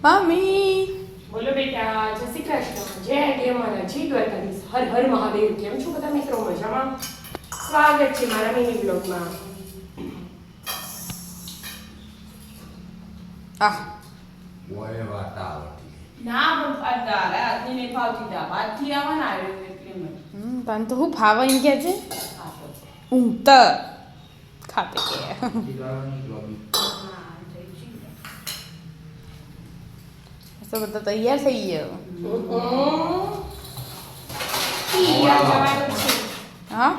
Mummy બોલો બેટા, જય શ્રી કૃષ્ણ, જય હે અમારા જી દ્વારકાધીશ, હર હર મહાદેવ. કેમ છો બધા મિત્રો? મજામાં? સ્વાગત છે મારા મિની બ્લોગમાં. ઓય વાતા આવતી ના પણ આ દાળ આજની નહીં ફાવતી દા બાદથી આવવાના આવ્યો એટલે મને તને તો હું ફાવા એમ કે છે ઊંઘ તો ખાતે કે દીવાની લોબી તો બધા તૈયાર થઈ ગયો યાર જવાનું છે. હા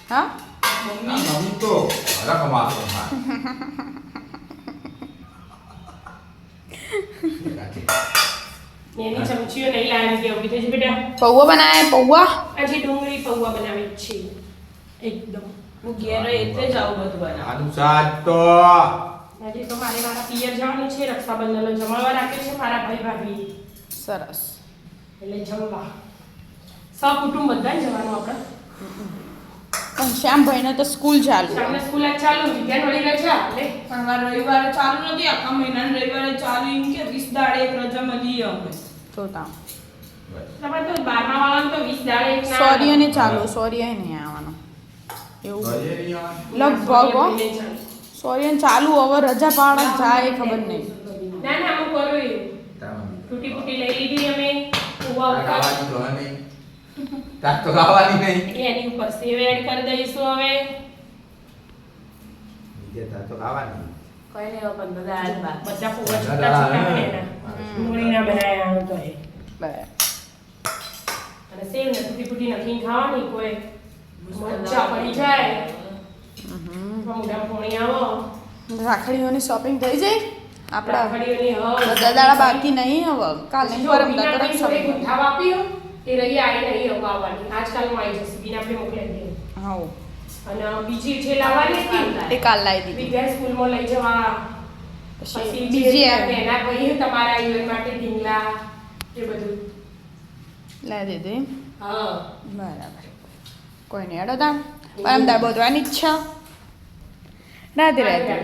હા મમ્મી તો અલગ માતો માં એની ચમચીઓ નહીં લાવી કે ઉભી થઈ છે બેટા. પૌવા બનાવે પૌવા આજે ડુંગળી પૌવા બનાવી છે એકદમ. હું ઘેર એટલે જ આવું બધું બનાવું આનું સાત તો આજે તો મારે મારા પિયર જવાનું છે, રક્ષાબંધનનો જમાડવા રાખે છે મારા ભાઈ ભાભી, સરસ એટલે જમવા સહકુટુંબ બધા જવાનું આપણે. પણ શ્યામભાઈને તો સ્કૂલ ચાલુ સામને સ્કૂલ જ ચાલુ, વિદ્યાન વળી રજા એટલે પણ મારે રવિવારે ચાલુ નથી, આખા મહિનાના રવિવારે ચાલુ એમ કે 20 દાડે એક રજા મળી અમે તો તામ તમારે તો 12મા વાળાને તો 20 દાડે એક ના સોરિયાને ચાલુ સોરિયા નહીં આવવાનો એવું ગજેરી લગભગ હો. સોરિયાને ચાલુ હવે રજા પાડે જાય ખબર નહીં ના ના હું કરું એવું. તામની તૂટી ફૂટી લઈ લીધી અમે ઉવા ઉપર ખાવાની તો નહીં તાક તો ખાવાની નહીં એની ઉપર સેવ એડ કરી દઈશું હવે. બીજે તાક તો ખાવાની કઈ નહીં પણ બધા આજ બાદ બધા ફૂગા છૂટા છૂટા બનેલા ડુંગળીના બનાયા આમ તો એ. બરાબર અને સેવ ને તૂટી ફૂટી નાખીને ખાવાની કોઈ મજા પડી જાય. મોઢા પોણી આવો રાખડીઓની શોપિંગ થઈ જાય આપણા રાખડીઓની બધા દાડા બાકી નહીં હવે કાલે પરમ દાડા રક્ષાબંધન ગુંઠા વાપ્યો એ રહી આવી નહીં હવે આવવાની. આજકાલમાં આવી જશે, બીના આપણે મોકલી દઈએ. હા અને બીજી જે લાવવાની હતી તે કાલ લાવી દીધી વિદ્યા સ્કૂલમાં લઈ જવા. પછી પછી બીજી બીજી આવે એના ભાઈ તમારા ઇવેન્ટ માટે ઢીંગલા એ બધું. લાવી દીધી હા બરાબર કોઈ નહીં અડો તામ પરમ દાડ બોધવાની ઈચ્છા રાધે રાધે